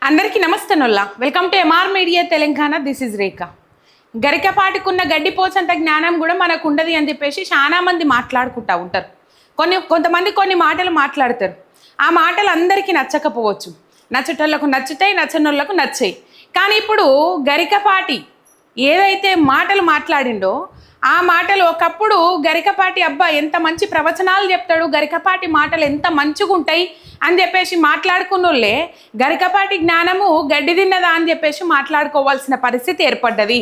అందరికీ నమస్తే నొల్లా welcome to MR media Telangana. This is Rekha. గరికపాటికున్న గడ్డిపోచంత జ్ఞానం కూడా మనకు ఉండదు అని చెప్పేసి చాలా మంది మాట్లాడుకుంటూ ఉంటారు. కొంతమంది కొన్ని మాటలు మాట్లాడతారు. ఆ మాటలు అందరికీ నచ్చకపోవచ్చు. నచ్చటోళ్ళకు నచ్చుతాయి, నచ్చనోళ్ళకు నచ్చాయి. కానీ ఇప్పుడు గరికపాటి ఏదైతే మాటలు మాట్లాడిండో ఆ మాటలు ఒకప్పుడు గరికపాటి అబ్బా ఎంత మంచి ప్రవచనాలు చెప్తాడు, గరికపాటి మాటలు ఎంత మంచిగా ఉంటాయి అని చెప్పేసి మాట్లాడుకున్నోళ్ళే గరికపాటి జ్ఞానము గడ్డి తిన్నదా అని చెప్పేసి మాట్లాడుకోవాల్సిన పరిస్థితి ఏర్పడ్డది.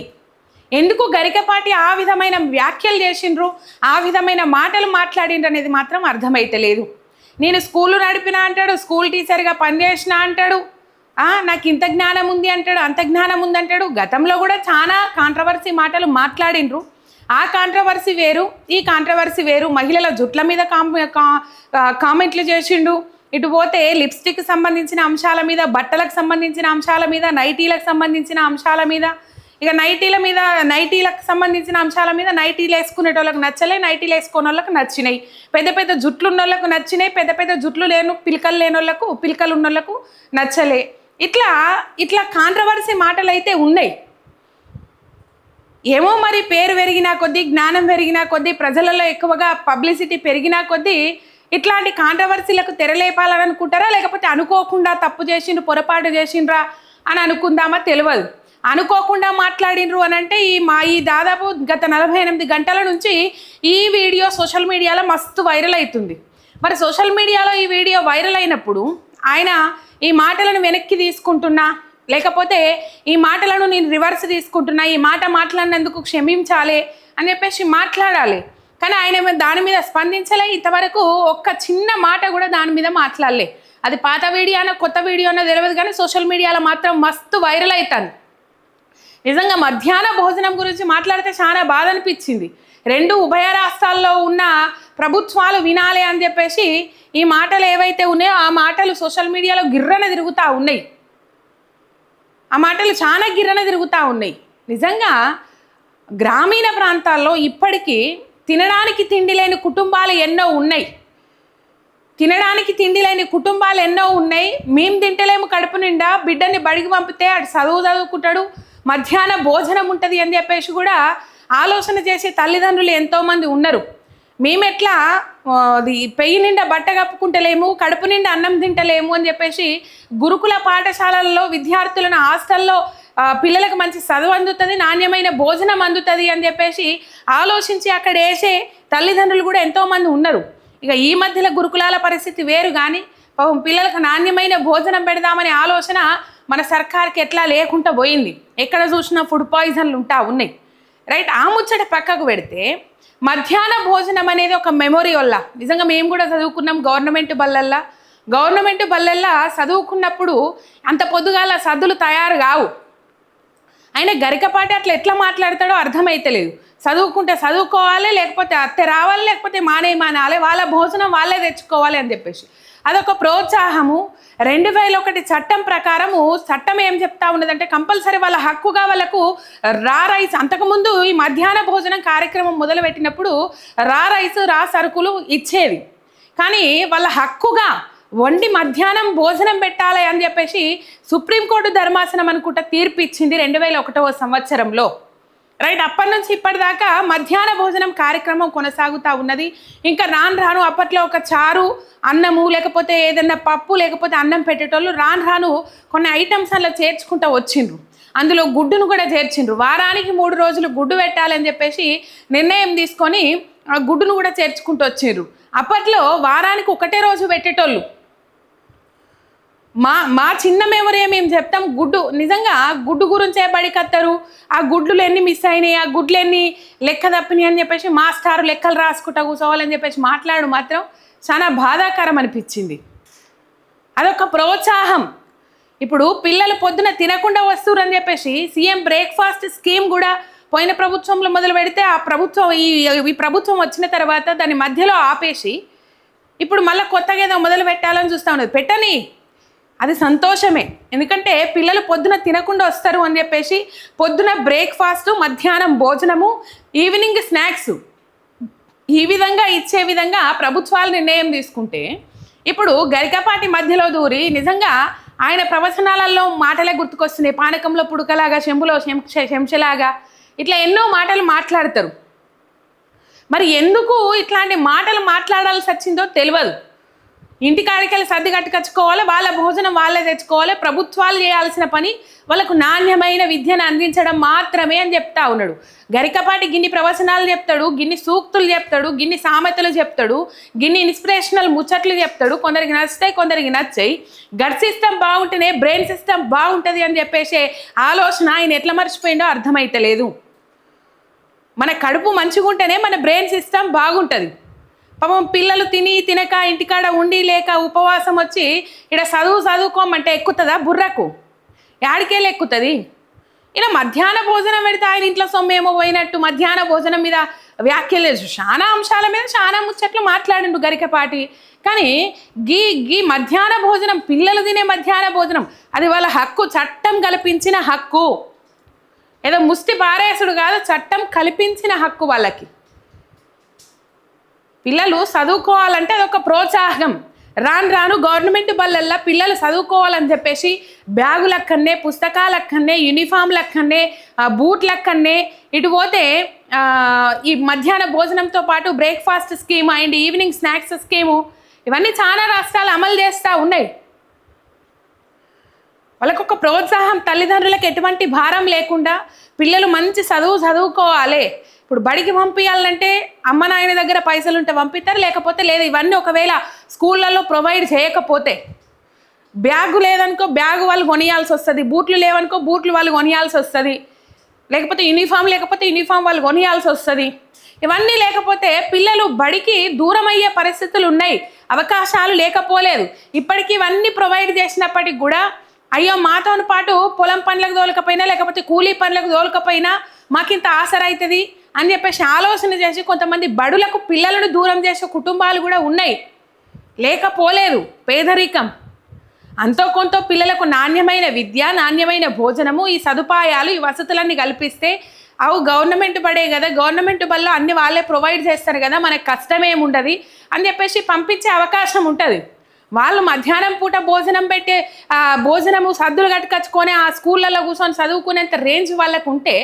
ఎందుకు గరికపాటి ఆ విధమైన వ్యాఖ్యలు చేసిండ్రు, ఆ విధమైన మాటలు మాట్లాడిండ్రు అనేది మాత్రం అర్థమైతలేదు. నేను స్కూలు నడిపినా అంటాడు, స్కూల్ టీచర్గా పనిచేసిన అంటాడు, నాకు ఇంత జ్ఞానం ఉంది అంటాడు, అంత జ్ఞానం ఉంది అంటాడు. గతంలో కూడా చాలా కాంట్రవర్సీ మాటలు మాట్లాడిండ్రు. ఆ కాంట్రవర్సీ వేరు, ఈ కాంట్రవర్సీ వేరు. మహిళల జుట్ల మీద కామెంట్లు చేసిండు. ఇటు పోతే లిప్స్టిక్ సంబంధించిన అంశాల మీద, బట్టలకు సంబంధించిన అంశాల మీద, నైటీలకు సంబంధించిన అంశాల మీద, ఇక నైటీలకు సంబంధించిన అంశాల మీద నైటీలు వేసుకునేటోళ్ళకి నచ్చలే, నైటీలు వేసుకునే వాళ్ళకి నచ్చినాయి. పెద్ద పెద్ద జుట్లు ఉన్న వాళ్ళకు నచ్చినాయి, పెద్ద పెద్ద జుట్లు పిలకలు లేని వాళ్ళకు, పిలకలు ఉన్న వాళ్ళకు నచ్చలే. ఇట్లా కాంట్రవర్సీ మాటలు అయితే ఉన్నాయి. ఏమో మరి పేరు పెరిగినా కొద్దీ, జ్ఞానం పెరిగినా కొద్దీ, ప్రజలలో ఎక్కువగా పబ్లిసిటీ పెరిగినా కొద్దీ ఇట్లాంటి కాంట్రవర్సీలకు తెరలేపాలని అనుకుంటారా, లేకపోతే అనుకోకుండా తప్పు చేసిండ్రు, పొరపాటు చేసిండ్రా అని అనుకుందామా తెలియదు. అనుకోకుండా మాట్లాడిండ్రు అని అంటే ఈ దాదాపు గత 48 గంటల నుంచి ఈ వీడియో సోషల్ మీడియాలో మస్తు వైరల్ అవుతుంది. మరి సోషల్ మీడియాలో ఈ వీడియో వైరల్ అయినప్పుడు ఆయన ఈ మాటలను వెనక్కి తీసుకుంటున్నా, లేకపోతే ఈ మాటలను నేను రివర్స్ తీసుకుంటున్నా, ఈ మాట మాట్లాడినందుకు క్షమించాలి అని చెప్పేసి మాట్లాడాలి. కానీ ఆయన దాని మీద స్పందించలే. ఇంతవరకు ఒక్క చిన్న మాట కూడా దాని మీద మాట్లాడలే. అది పాత వీడియోనో కొత్త వీడియోనో తెలియదు, కానీ సోషల్ మీడియాలో మాత్రం మస్తు వైరల్ అవుతుంది. నిజంగా మధ్యాహ్న భోజనం గురించి మాట్లాడితే చాలా బాధ అనిపించింది. ఉభయ రాష్ట్రాల్లో ఉన్న ప్రభుత్వాలు వినాలి అని చెప్పేసి ఈ మాటలు ఏవైతే ఉన్నాయో ఆ మాటలు సోషల్ మీడియాలో గిర్రన తిరుగుతూ ఉన్నాయి. ఆ మాటలు చాలా గిర్రన తిరుగుతూ ఉన్నాయి. నిజంగా గ్రామీణ ప్రాంతాల్లో ఇప్పటికీ తినడానికి తిండి లేని కుటుంబాలు ఎన్నో ఉన్నాయి. మేము తింటలేము కడుపు నిండా, బిడ్డని బడికి పంపితే అటు చదువుకుంటాడు, మధ్యాహ్న భోజనం ఉంటుంది అని చెప్పేసి కూడా ఆలోచన చేసే తల్లిదండ్రులు ఎంతోమంది ఉన్నారు. మేమెట్లా పెయ్యి నిండా బట్ట కప్పుకుంటలేము, కడుపు నిండా అన్నం తింటలేము అని చెప్పేసి గురుకుల పాఠశాలల్లో విద్యార్థులను హాస్టల్లో పిల్లలకు మంచి చదువు అందుతుంది, నాణ్యమైన భోజనం అందుతుంది అని చెప్పేసి ఆలోచించి అక్కడ వేసే తల్లిదండ్రులు కూడా ఎంతోమంది ఉన్నారు. ఇక ఈ మధ్యలో గురుకులాల పరిస్థితి వేరు, కానీ పాపం పిల్లలకు నాణ్యమైన భోజనం పెడదామనే ఆలోచన మన సర్కార్కి ఎట్లా లేకుండా పోయింది. ఎక్కడ చూసినా ఫుడ్ పాయిజన్లు ఉన్నాయి. రైట్, ఆ ముచ్చట పక్కకు పెడితే మధ్యాహ్న భోజనం అనేది ఒక మెమొరీ వల్ల నిజంగా మేము కూడా చదువుకున్నాం గవర్నమెంట్ బల్లల్లా చదువుకున్నప్పుడు అంత పొద్దుగాల సద్దులు తయారు కావు. ఆయన గరికపాటి అట్లా ఎట్లా మాట్లాడతాడో అర్థమైతలేదు. చదువుకుంటే చదువుకోవాలి, లేకపోతే అత్తే రావాలి, లేకపోతే మానాలి, వాళ్ళ భోజనం వాళ్ళే తెచ్చుకోవాలి అని చెప్పేసి అదొక ప్రోత్సాహము. 2001 చట్టం ప్రకారము చట్టం ఏం చెప్తా ఉన్నదంటే కంపల్సరీ వాళ్ళ హక్కుగా వాళ్ళకు రైస్, అంతకుముందు ఈ మధ్యాహ్న భోజనం కార్యక్రమం మొదలుపెట్టినప్పుడు రైస్, సరుకులు ఇచ్చేది. కానీ వాళ్ళ హక్కుగా వండి మధ్యాహ్నం భోజనం పెట్టాలి అని చెప్పేసి సుప్రీంకోర్టు ధర్మాసనం అనుకుంటా తీర్పు ఇచ్చింది 2001వ సంవత్సరంలో. రైట్, అప్పటి నుంచి ఇప్పటిదాకా మధ్యాహ్న భోజనం కార్యక్రమం కొనసాగుతూ ఉన్నది. ఇంకా రాను అప్పట్లో ఒక చారు, అన్నము, లేకపోతే ఏదన్నా పప్పు, లేకపోతే అన్నం పెట్టేటోళ్ళు రాను కొన్ని ఐటమ్స్ అలా చేర్చుకుంటూ వచ్చిండ్రు. అందులో గుడ్డును కూడా చేర్చిండ్రు. వారానికి 3 రోజులు గుడ్డు పెట్టాలని చెప్పేసి నిర్ణయం తీసుకొని ఆ గుడ్డును కూడా చేర్చుకుంటూ వచ్చిండ్రు. అప్పట్లో వారానికి ఒకటే రోజు పెట్టేటోళ్ళు. మా చిన్న మెమరీ మేము చెప్తాం, నిజంగా గుడ్డు గురించే బడికత్తారు. ఆ గుడ్లు ఎన్ని మిస్ అయినాయి, ఆ గుడ్లు ఎన్ని లెక్క తప్పినాయి అని చెప్పేసి మాస్టారు లెక్కలు రాసుకుంటా కూర్చోవాలని చెప్పేసి మాత్రం చాలా బాధాకరం అనిపించింది. అదొక ప్రోత్సాహం. ఇప్పుడు పిల్లలు పొద్దున తినకుండా వస్తున్నారు అని చెప్పేసి సీఎం బ్రేక్ఫాస్ట్ స్కీమ్ కూడా పోయిన ప్రభుత్వంలో మొదలు పెడితే ఆ ప్రభుత్వం ఈ ప్రభుత్వం వచ్చిన తర్వాత దాని మధ్యలో ఆపేసి ఇప్పుడు మళ్ళీ కొత్తగా ఏదో మొదలు పెట్టాలని చూస్తూ ఉన్నది. పెట్టని, అది సంతోషమే. ఎందుకంటే పిల్లలు పొద్దున తినకుండా వస్తారు అని చెప్పేసి పొద్దున బ్రేక్ఫాస్ట్, మధ్యాహ్నం భోజనము, ఈవినింగ్ స్నాక్స్ ఈ విధంగా ఇచ్చే విధంగా ప్రభుత్వాలు నిర్ణయం తీసుకుంటే ఇప్పుడు గరికపాటి మధ్యలో దూరి నిజంగా ఆయన ప్రవచనాలలో మాటలే గుర్తుకొస్తున్నాయి. పానకంలో పుడకలాగా, చెంబులో చెంచలాగా, ఇట్లా ఎన్నో మాటలు మాట్లాడతారు. మరి ఎందుకు ఇట్లాంటి మాటలు మాట్లాడాల్సి వచ్చిందో తెలియదు. ఇంటికాడికెళ్ళి సర్ది కట్టుకొచ్చుకోవాలి, వాళ్ళ భోజనం వాళ్ళే తెచ్చుకోవాలి. ప్రభుత్వాలు చేయాల్సిన పని వాళ్ళకు నాణ్యమైన విద్యను అందించడం మాత్రమే అని చెప్తా ఉన్నాడు. గరికపాటి గిన్ని ప్రవచనాలు చెప్తాడు, గిన్ని సూక్తులు చెప్తాడు, గిన్ని సామెతలు చెప్తాడు, గిన్ని ఇన్స్పిరేషనల్ ముచ్చట్లు చెప్తాడు. కొందరికి నచ్చుతాయి, కొందరికి నచ్చాయి. గట్ సిస్టమ్ బాగుంటేనే బ్రెయిన్ సిస్టమ్ బాగుంటుంది అని చెప్పేసి ఆలోచన ఆయన ఎట్లా మర్చిపోయిందో అర్థమైతలేదు. మన కడుపు మంచిగా ఉంటేనే మన బ్రెయిన్ సిస్టమ్ బాగుంటుంది. పాపం పిల్లలు తినక ఇంటికాడ ఉండి లేక ఉపవాసం వచ్చి ఇక్కడ చదువుకోమంటే ఎక్కుతుందా బుర్రకు? యాడికేళ్ళు ఎక్కుతుంది? ఇలా మధ్యాహ్న భోజనం పెడితే ఆయన ఇంట్లో సొమ్మేమో పోయినట్టు మధ్యాహ్న భోజనం మీద వ్యాఖ్యలు చాలా అంశాల మీద చాలా ముచ్చట్లు మాట్లాడిండు గరికపాటి. కానీ గీ మధ్యాహ్న భోజనం, పిల్లలు తినే మధ్యాహ్న భోజనం, అది వాళ్ళ హక్కు, చట్టం కల్పించిన హక్కు. ఏదో ముష్టి పారేసుడు కాదు, చట్టం కల్పించిన హక్కు వాళ్ళకి. పిల్లలు చదువుకోవాలంటే అదొక ప్రోత్సాహం. రాను గవర్నమెంట్ బళ్ళల్లో పిల్లలు చదువుకోవాలని చెప్పేసి బ్యాగులక్కనే, పుస్తకాలక్కనే, యూనిఫామ్లక్కనే, బూట్లక్కనే, ఇటు పోతే ఈ మధ్యాహ్న భోజనంతో పాటు breakfast scheme and evening snacks scheme, ఇవన్నీ చాలా రాష్ట్రాలు అమలు చేస్తూ ఉన్నాయి. వాళ్ళకొక ప్రోత్సాహం, తల్లిదండ్రులకు ఎటువంటి భారం లేకుండా పిల్లలు మంచి చదువుకోవాలి. ఇప్పుడు బడికి పంపించాలంటే అమ్మ నాయన దగ్గర పైసలు ఉంటే పంపిస్తారు, లేకపోతే లేదు. ఇవన్నీ ఒకవేళ స్కూళ్ళల్లో ప్రొవైడ్ చేయకపోతే, బ్యాగు లేదనుకో బ్యాగు వాళ్ళు కొనియాల్సి వస్తుంది, బూట్లు లేవనుకో బూట్లు వాళ్ళు కొనియాల్సి వస్తుంది, లేకపోతే యూనిఫామ్ వాళ్ళు కొనియాల్సి వస్తుంది. ఇవన్నీ లేకపోతే పిల్లలు బడికి దూరం అయ్యే పరిస్థితులు ఉన్నాయి, అవకాశాలు లేకపోలేదు. ఇప్పటికీ ఇవన్నీ ప్రొవైడ్ చేసినప్పటికి కూడా అయ్యో మాతో పాటు పొలం పనులకు తోలకపోయినా, లేకపోతే కూలీ పనులకు తోలకపోయినా మాకింత ఆసర అవుతుంది అని చెప్పేసి ఆలోచన చేసి కొంతమంది బడులకు పిల్లలను దూరం చేసే కుటుంబాలు కూడా ఉన్నాయి, లేకపోలేదు. పేదరికం అంతో కొంత పిల్లలకు నాణ్యమైన విద్య, నాణ్యమైన భోజనము, ఈ సదుపాయాలు, ఈ వసతులన్నీ కల్పిస్తే అవు గవర్నమెంట్ బడే కదా, గవర్నమెంట్ బల్లో అన్ని వాళ్ళే ప్రొవైడ్ చేస్తారు కదా, మనకు కష్టమేముండదు అని చెప్పేసి పంపించే అవకాశం ఉంటుంది. వాళ్ళు మధ్యాహ్నం పూట భోజనం పెట్టే భోజనము సద్దులు కట్టుకొచ్చుకొని ఆ స్కూళ్ళల్లో కూర్చొని చదువుకునేంత రేంజ్ వాళ్ళకు ఉంటే,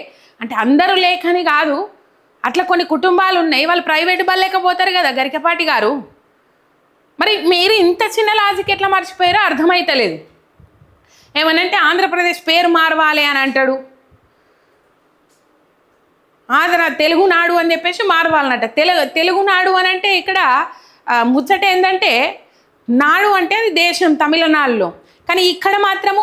అంటే అందరూ లేకని కాదు, అట్లా కొన్ని కుటుంబాలు ఉన్నాయి. వాళ్ళు ప్రైవేట్ బళ్ళేకపోతారు కదా గరికపాటి గారు. మరి మీరు ఇంత చిన్న లాజిక్ ఎట్లా మర్చిపోయారో అర్థమైతలేదు. ఏమనంటే ఆంధ్రప్రదేశ్ పేరు మారవాలి అని అంటాడు, తెలుగునాడు అని చెప్పేసి మారవాలన్నట. తెలుగునాడు అని అంటే ఇక్కడ ముచ్చట ఏంటంటే, నాడు అంటే అది దేశం తమిళనాడులో, కానీ ఇక్కడ మాత్రము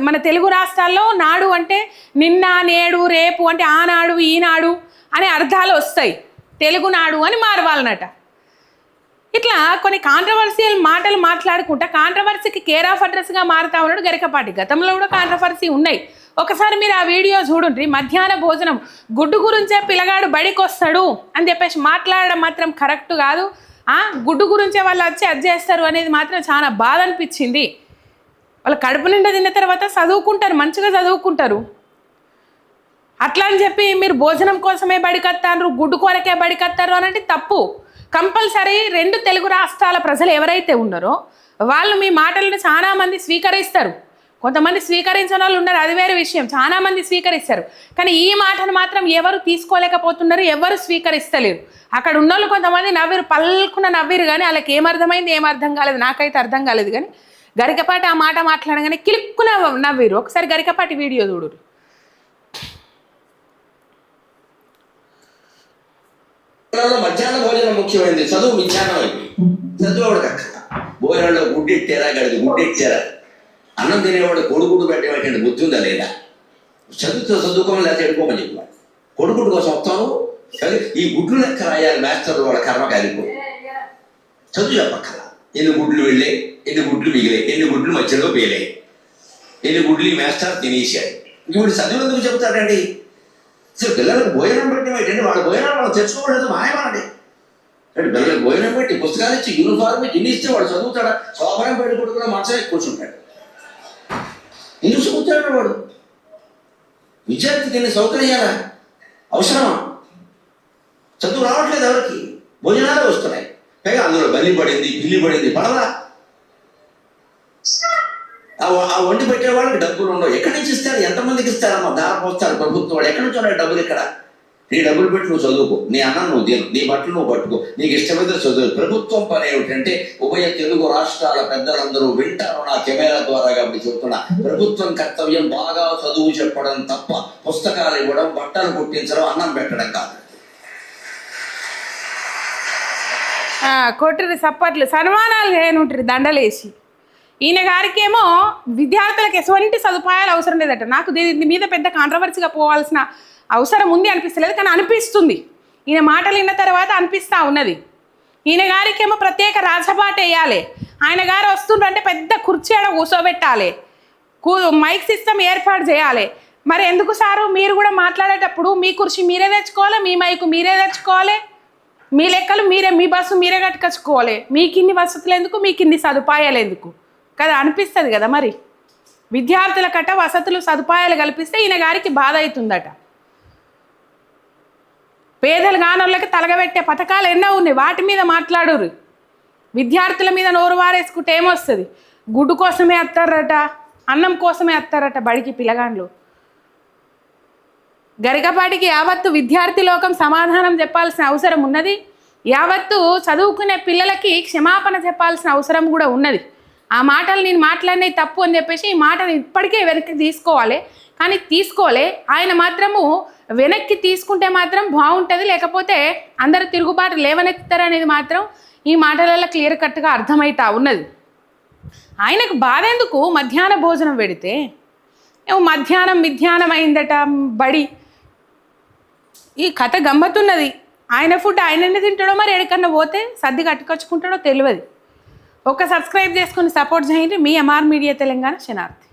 మన తెలుగు రాష్ట్రాల్లో నాడు అంటే నిన్న, నేడు, రేపు అంటే ఆనాడు, ఈనాడు అనే అర్థాలు వస్తాయి. తెలుగునాడు అని మారవాలన్నట. ఇట్లా కొన్ని కాంట్రవర్సియల్ మాటలు మాట్లాడుకుంటా కాంట్రవర్సీకి కేర్ ఆఫ్ అడ్రస్గా మారుతా ఉన్నాడు గరికపాటి. గతంలో కూడా కాంట్రవర్సీ ఉన్నాయి. ఒకసారి మీరు ఆ వీడియో చూడండి. మధ్యాహ్న భోజనం గుడ్డు గురించే పిల్లగాడు బడికి వస్తాడు అని చెప్పేసి మాట్లాడడం మాత్రం కరెక్ట్ కాదు. గుడ్డు గురించే వాళ్ళు వచ్చి అది చేస్తారు అనేది మాత్రం చాలా బాధ అనిపించింది. వాళ్ళు కడుపు నిండా తిన్న తర్వాత చదువుకుంటారు, మంచిగా చదువుకుంటారు. అట్లా అని చెప్పి మీరు భోజనం కోసమే బడికత్తారు, గుడ్డు కొరకే బడికత్తారు అని అంటే తప్పు. కంపల్సరీ 2 తెలుగు రాష్ట్రాల ప్రజలు ఎవరైతే ఉన్నారో వాళ్ళు మీ మాటలను చాలా మంది స్వీకరిస్తారు. కొంతమంది స్వీకరించిన వాళ్ళు ఉన్నారు, అది వేరే విషయం. చాలా మంది స్వీకరిస్తారు, కానీ ఈ మాటను మాత్రం ఎవరు తీసుకోలేకపోతున్నారు, ఎవరు స్వీకరిస్తలేరు. అక్కడ ఉన్న వాళ్ళు కొంతమంది నవ్విరు, పల్కున నవ్విరు, కానీ వాళ్ళకి ఏమర్థమైంది ఏమర్థం కాలేదు, నాకైతే అర్థం కాలేదు. కానీ గరికపాటి ఆ మాట మాట్లాడగానే కిలుక్కున నవ్విరు. ఒకసారి గరికపాటి వీడియో చూడు. మధ్యాహ్న భోజనం ముఖ్యమైనది, చదువు విజ్ఞానం అయిపోయింది. చదువువాడు కక్క భోజనంలో గుడ్డెట్టారా, గడిది గుడ్డెట్టారా, అన్నం తినేవాడు కొడుకుడు పెట్టేవాటి బుద్ధి ఉందా లేదా, చదువుకోమని లేకపోతే ఎడుకోమని చెప్పాడు. కొడుకుడు కోసం వస్తాను, ఈ గుడ్లు లెక్క రాయాలి మాస్టర్ వాడు కర్మ కాలిపోయి. చదువు చెప్పక్కల ఎన్ని గుడ్లు వెళ్ళాయి, ఎన్ని గుడ్లు మిగిలాయి, ఎన్ని గుడ్లు మధ్యలో పేలాయి, ఎన్ని గుడ్లు ఈ మాస్టర్ తినేసాడు. ఇప్పుడు చదువు ఎందుకు చెబుతాడండి? అసలు పిల్లలకు భోజనం పెట్టడం ఏంటంటే వాళ్ళ భోజనాలు వాళ్ళు తెచ్చుకోవడం మాయమానండి. అంటే పిల్లలకు భోజనం పెట్టి పుస్తకాలు ఇచ్చి యూనిఫార్మ్ ఇన్ని ఇస్తే వాడు చదువుతాడా? శోభనం పెట్టి కొడుకున్న మంచమే కూర్చుంటాడు. ఎందుకు చదువుతాడు వాడు? విద్యార్థి తినే సౌకర్యాలా అవసరమా? చదువు రావట్లేదు ఎవరికి, భోజనాలే వస్తున్నాయి. పైగా అందులో బలి పడింది, బిల్లి పడింది, పడదా? ఆ వండి పెట్టే వాళ్ళకి డబ్బులు ఉండవు. ఎక్కడి నుంచి ఇస్తారు? ఎంతమందికి ఇస్తారమ్మా? దార పోస్తారు ప్రభుత్వం వాళ్ళు. ఎక్కడి నుంచి ఉన్నాయి డబ్బులు ఇక్కడ? నీ డబ్బులు పెట్టి నువ్వు చదువుకో, నీ అన్నం నువ్వు తిను, నీ బట్టలు నువ్వు పట్టుకో, నీకు ఇష్టమైతే చదువు. ప్రభుత్వం పని ఏమిటంటే, ఉభయ తెలుగు రాష్ట్రాల పెద్దలందరూ వింటారు నా కెమెరా ద్వారా కాబట్టి చెప్తున్నా, ప్రభుత్వం కర్తవ్యం బాగా చదువు చెప్పడం తప్ప పుస్తకాలు ఇవ్వడం, బట్టలు కుట్టించడం, అన్నం పెట్టడం కాదు. కొట్టురి సప్పట్లు సన్మానాలు చేయనుంటారు దండలేసి. ఈయన గారికి ఏమో విద్యార్థులకు ఎటువంటి సదుపాయాలు అవసరం లేదట. నాకు దీని మీద పెద్ద కాంట్రవర్సీగా పోవాల్సిన అవసరం ఉంది అనిపిస్తలేదు, కానీ అనిపిస్తుంది. ఈయన మాటలు విన్న తర్వాత అనిపిస్తూ ఉన్నది. ఈయన గారికి ఏమో ప్రత్యేక రాజపాట వేయాలి. ఆయన గారు వస్తుండ్రంటే పెద్ద కుర్చీ ఆడ కూర్చోబెట్టాలి, మైక్ సిస్టమ్ ఏర్పాటు చేయాలి. మరి ఎందుకు సారు మీరు కూడా మాట్లాడేటప్పుడు మీ కుర్చీ మీరే తెచ్చుకోవాలి, మీ మైకు మీరే తెచ్చుకోవాలి, మీ లెక్కలు మీరే, మీ బస్సు మీరే కట్టుకొచ్చుకోవాలి. మీకు ఇన్ని వసతులు ఎందుకు, మీకు ఇన్ని సదుపాయాలు ఎందుకు కదా అనిపిస్తుంది కదా. మరి విద్యార్థులకట వసతులు సదుపాయాలు కల్పిస్తే ఈయన గారికి బాధ అవుతుందట. పేదలు కానోళ్ళకి తలగబెట్టే పథకాలు ఎన్నో ఉన్నాయి, వాటి మీద మాట్లాడురు. విద్యార్థుల మీద నోరు వారేసుకుంటే ఏమొస్తుంది? గుడ్డు కోసమే వస్తారట, అన్నం కోసమే వస్తారట బడికి పిల్లగాండ్లు. గరికపాటికి యావత్తు విద్యార్థి లోకం సమాధానం చెప్పాల్సిన అవసరం ఉన్నది. యావత్తు చదువుకునే పిల్లలకి క్షమాపణ చెప్పాల్సిన అవసరం కూడా ఉన్నది. ఆ మాటలు నేను మాట్లాడినవి తప్పు అని చెప్పేసి ఈ మాటలు ఇప్పటికే వెనక్కి తీసుకోవాలి, కానీ తీసుకోలే. ఆయన మాత్రము వెనక్కి తీసుకుంటే మాత్రం బాగుంటుంది, లేకపోతే అందరు తిరుగుబాటు లేవనెత్తారనేది మాత్రం ఈ మాటలలో క్లియర్ కట్గా అర్థమవుతా ఉన్నది. ఆయనకు బాధ ఎందుకు? మధ్యాహ్న భోజనం పెడితే ఏమో మధ్యాహ్నం అయిందట బడి. ఈ కథ గమ్మత్తున్నది. ఆయన ఫుడ్ ఆయననే తింటాడో, మరి ఎక్కడికన్నా పోతే సర్ది కట్టుకొచ్చుకుంటాడో తెలియదు. ఒక సబ్స్క్రైబ్ చేసుకుని సపోర్ట్ చేయండి. మీ ఎంఆర్ మీడియా తెలంగాణ శనార్థి.